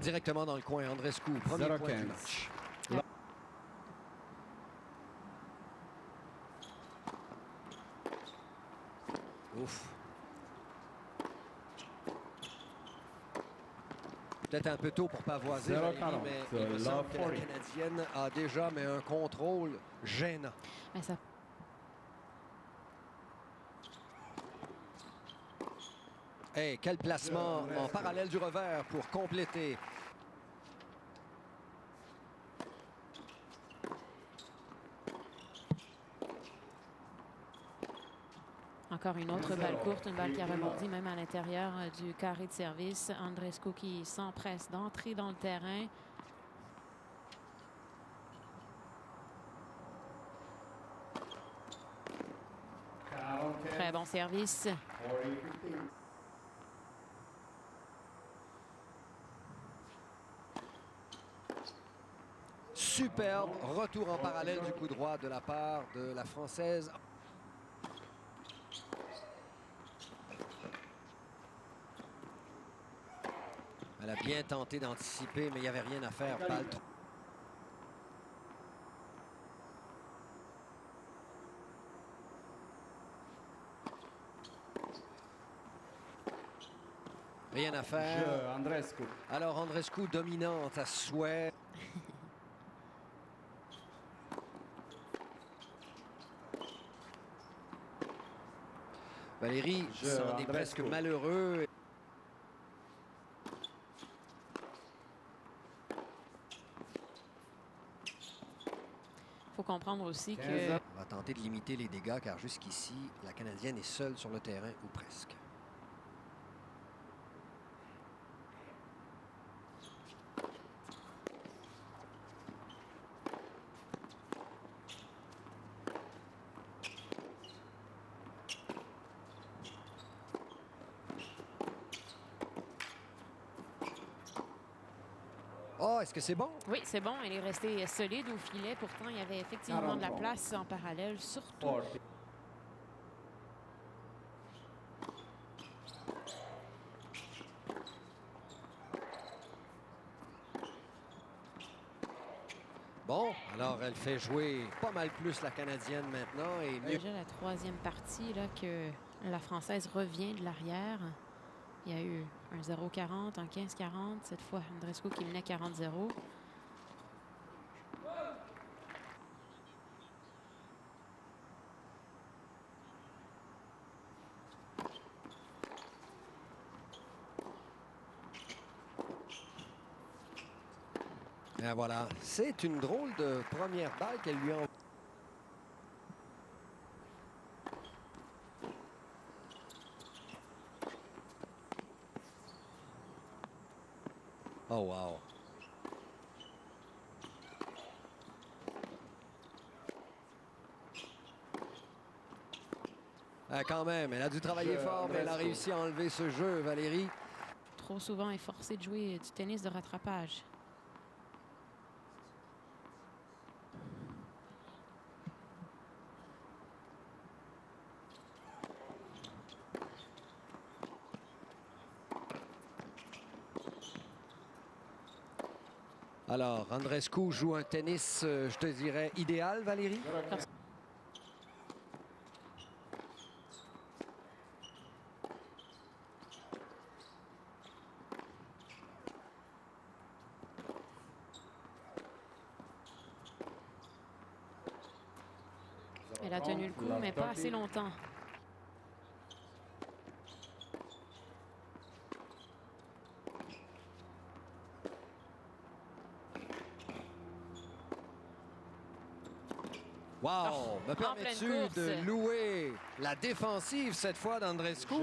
Directement dans le coin, Andreescu, premier point du match. Ouf. Peut-être un peu tôt pour pavoiser, mais il me semble que la Canadienne a déjà un contrôle gênant. Mais ça... Hey, quel placement en parallèle du revers pour compléter. Encore une autre balle courte, une balle qui a rebondi même à l'intérieur du carré de service. Andreescu qui s'empresse d'entrer dans le terrain. Très bon service. Superbe retour en parallèle du coup droit de la part de la Française. Elle a bien tenté d'anticiper, mais il n'y avait rien à faire. Balle. Rien à faire. Andreescu. Alors Andreescu dominante à souhait. Valérie s'en est presque malheureux. Il faut comprendre aussi que... On va tenter de limiter les dégâts car jusqu'ici, la Canadienne est seule sur le terrain ou presque. Oh, est-ce que c'est bon? Oui, c'est bon. Elle est restée solide au filet. Pourtant, il y avait effectivement de la place en parallèle, surtout. Bon, alors elle fait jouer pas mal plus la Canadienne maintenant. Et mieux. Déjà la troisième partie là, que la Française revient de l'arrière. Il y a eu un 0-40, un 15-40. Cette fois, Andreescu qui menait 40-0. Et voilà, c'est une drôle de première balle qu'elle lui a. Oh wow. Ah, quand même, elle a dû travailler fort, mais elle a réussi à enlever ce jeu, Valérie. Trop souvent est forcée de jouer du tennis de rattrapage. Alors, Andreescu joue un tennis, je te dirais, idéal, Valérie? Elle a tenu le coup, mais pas assez longtemps. Wow! Me permets-tu de louer la défensive cette fois d'Andreescu?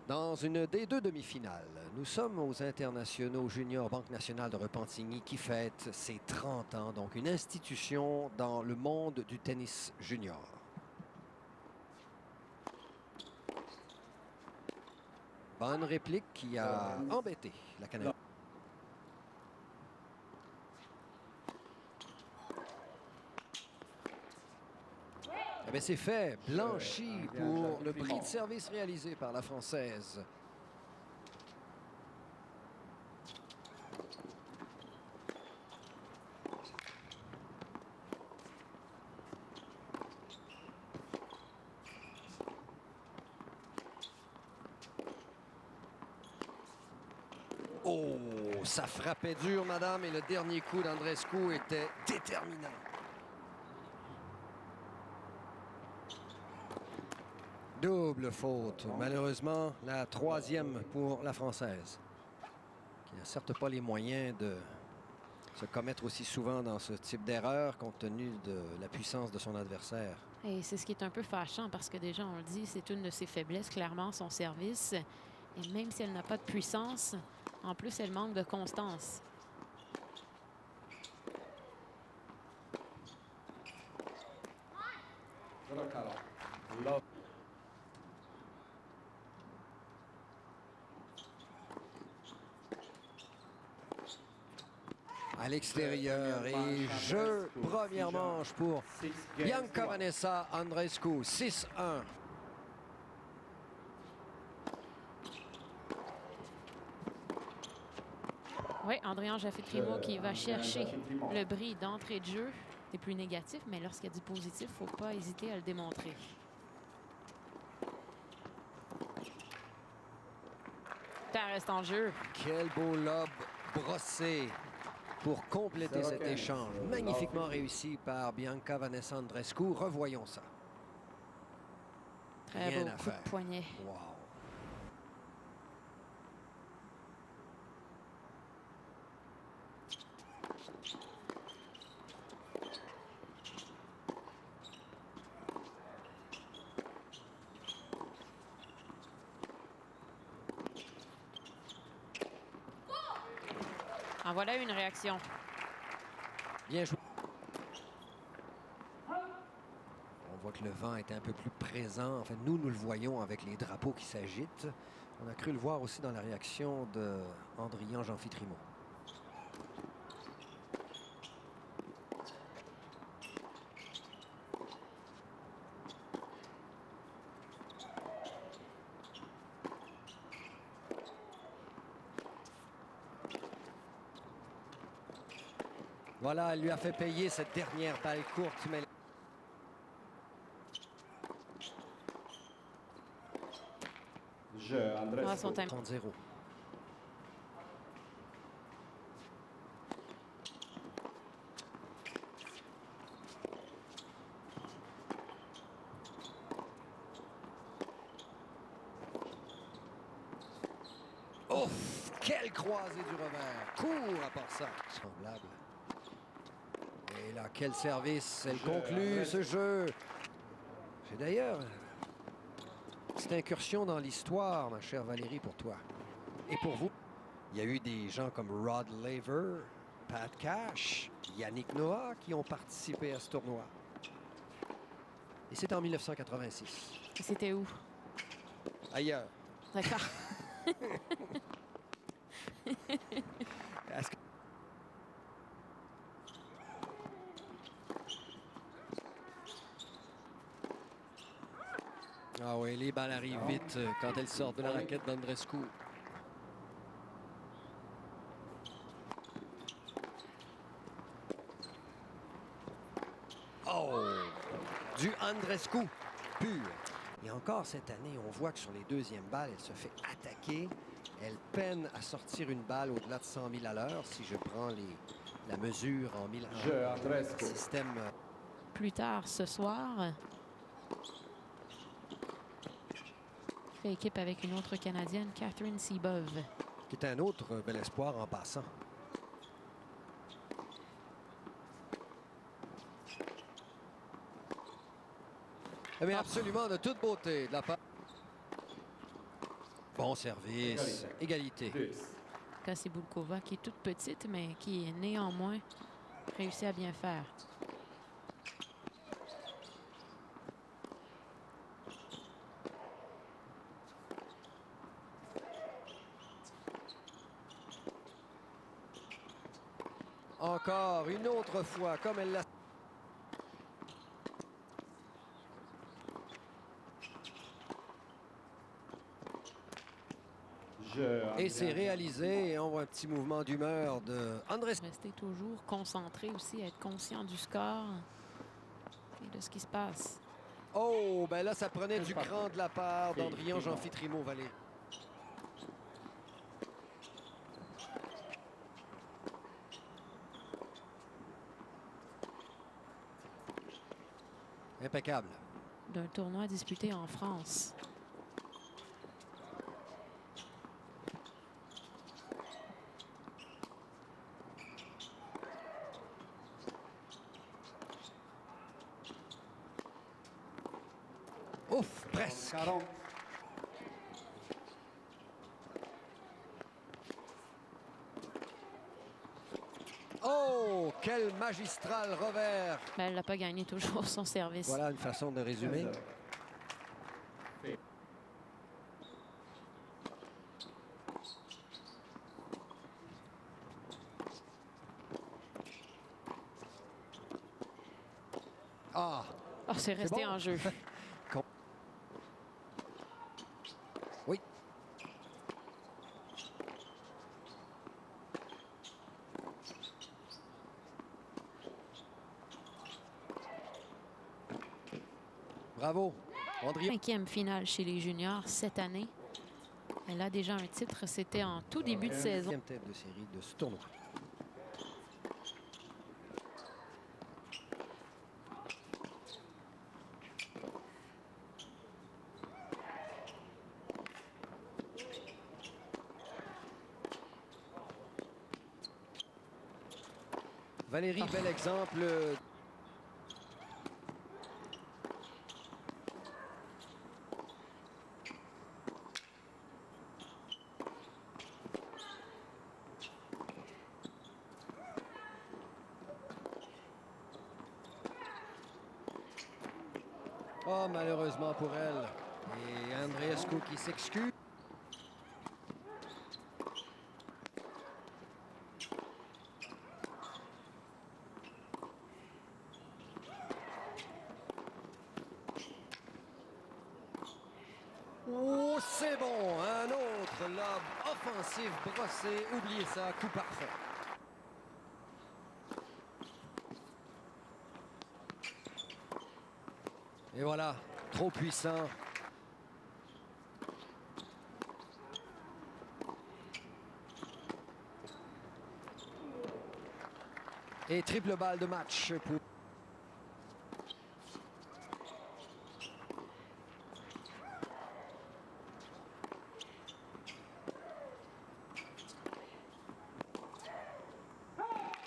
Dans une des deux demi-finales, nous sommes aux internationaux juniors Banque nationale de Repentigny qui fête ses 30 ans, donc une institution dans le monde du tennis junior. Bonne réplique qui a embêté la Canadienne. Eh bien, c'est fait, blanchi pour le prix de service réalisé par la Française. Ça frappait dur, madame, et le dernier coup d'Andreescu était déterminant. Double faute. Malheureusement, la troisième pour la Française, qui n'a certes pas les moyens de se commettre aussi souvent dans ce type d'erreur, compte tenu de la puissance de son adversaire. Et c'est ce qui est un peu fâchant parce que déjà, on le dit, c'est une de ses faiblesses, clairement, son service. Et même si elle n'a pas de puissance, en plus, elle manque de constance. À l'extérieur et jeu, première manche pour Bianca Vanessa Andreescu, 6-1. Oui, André-Ange Jaffitrimo qui va chercher le bris d'entrée de jeu. C'est plus négatif, mais lorsqu'il y a du positif, il ne faut pas hésiter à le démontrer. Ça reste en jeu. Quel beau lob brossé pour compléter cet échange. Magnifiquement réussi par Bianca Vanessa Andreescu. Revoyons ça. Très Rien beau à coup faire. de poignet. Wow. En voilà une réaction. Bien joué. On voit que le vent est un peu plus présent. En fait, nous le voyons avec les drapeaux qui s'agitent. On a cru le voir aussi dans la réaction de André-Ange Jaffitrimo. Voilà, elle lui a fait payer cette dernière balle courte, mais Ah, son time. 30-0. Ouf! Quelle croisée du revers! Court à part ça. Semblable. Et là, quel service! Elle conclut ce jeu. C'est d'ailleurs cette incursion dans l'histoire, ma chère Valérie, pour toi. Et pour vous. Il y a eu des gens comme Rod Laver, Pat Cash, Yannick Noah qui ont participé à ce tournoi. Et c'est en 1986. C'était où? Ailleurs. D'accord. Est-ce que... Ah oui, les balles arrivent vite quand elles sortent de la raquette d'Andreescu. Oh! Du Andreescu pur. Et encore cette année, on voit que sur les deuxièmes balles, elle se fait attaquer. Elle peine à sortir une balle au-delà de 100 000 à l'heure. Si je prends la mesure en système. Plus tard ce soir, il fait équipe avec une autre Canadienne, Catherine Seabov. Qui est un autre bel espoir en passant. Mais absolument de toute beauté de la part. Bon service, égalité. Kassibulkova qui est toute petite, mais qui néanmoins réussit à bien faire. Encore une autre fois, comme elle l'a. Et c'est réalisé et on voit un petit mouvement d'humeur de Andreescu. Rester toujours concentré aussi, être conscient du score et de ce qui se passe. Oh, ben là, ça prenait du cran de la part d'André-Ange Jaffitrimo, Valérie. Impeccable. D'un tournoi disputé en France. Ouf, presque. Oh, quel magistral revers. Ben, elle n'a pas gagné toujours son service. Voilà une façon de résumer. Ah, Oh, c'est resté bon? en jeu. Oui. Bravo, Andrieux. 5e finale chez les juniors cette année. Elle a déjà un titre, c'était en tout début de saison. 5e tête de série de ce tournoi. Valérie, bel exemple. Oh, malheureusement pour elle. Et Andreescu qui s'excuse. Oh, c'est bon. Un autre lob offensif brossé. Oubliez ça, coup parfait. Et voilà, trop puissant. Et triple balle de match pour...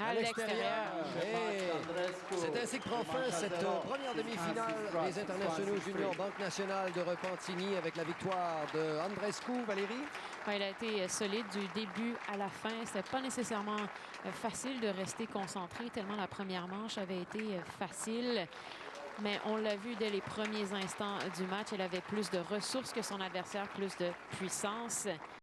À l'extérieur. C'est ainsi que prend fin cette première demi-finale des internationaux juniors Banque nationale de Repentigny avec la victoire de Andreescu. Valérie? Ouais, il a été solide du début à la fin. C'était pas nécessairement facile de rester concentré tellement la première manche avait été facile. Mais on l'a vu dès les premiers instants du match, elle avait plus de ressources que son adversaire, plus de puissance.